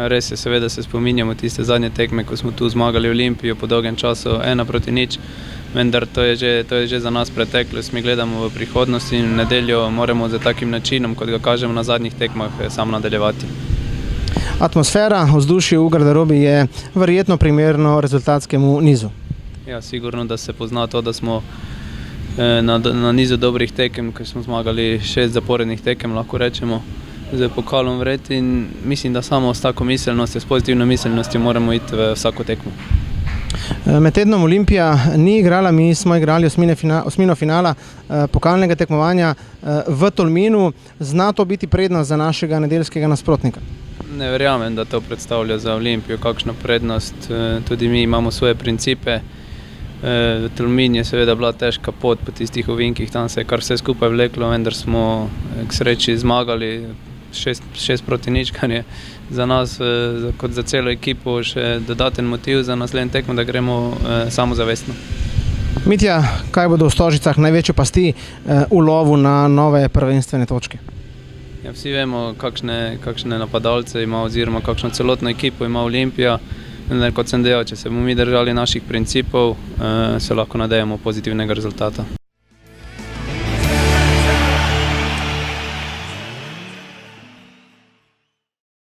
Res je, seveda se spominjamo tiste zadnje tekme, ko smo tu zmagali Olimpijo po dolgem času 1-0, vendar to je že za nas preteklost. Mi gledamo v prihodnost in v nedeljo moramo za takim načinom, kot ga kažemo na zadnjih tekmah, samo nadaljevati. Atmosfera, vzdušje v garderobi je verjetno primerno rezultatskemu nizu. Ja, sigurno, da se pozna to, da smo na nizu dobrih tekem, ker smo zmagali 6 zaporednih tekem, lahko rečemo, z pokalom vred, in mislim, da samo s tako miselnostjo, s pozitivno miselnostjo moramo iti v vsako tekmo. Med tednom Olimpija ni igrala, mi smo igrali osmino finala pokalnega tekmovanja v Tolminu. Zna to biti prednost za našega nedeljskega nasprotnika? Ne verjamem, da to predstavlja za Olimpijo kakšno prednost. Tudi mi imamo svoje principe. Tolmin je seveda bila težka pot po tistih ovinkih, tam se je kar vse skupaj vleklo, vendar smo k sreči zmagali 6-0, kar je za nas, kot za celo ekipo, še dodaten motiv za naslednjo tekmo, da gremo samozavestno. Mitja, kaj bodo v Stožicah največje pasti v lovu na nove prvenstvene točke? Ja, vsi vemo, kakšne napadalce ima oziroma kakšno celotno ekipo ima Olimpija. Vendar, kot sem dejal, če se bomo mi držali naših principov, se lahko nadejamo pozitivnega rezultata.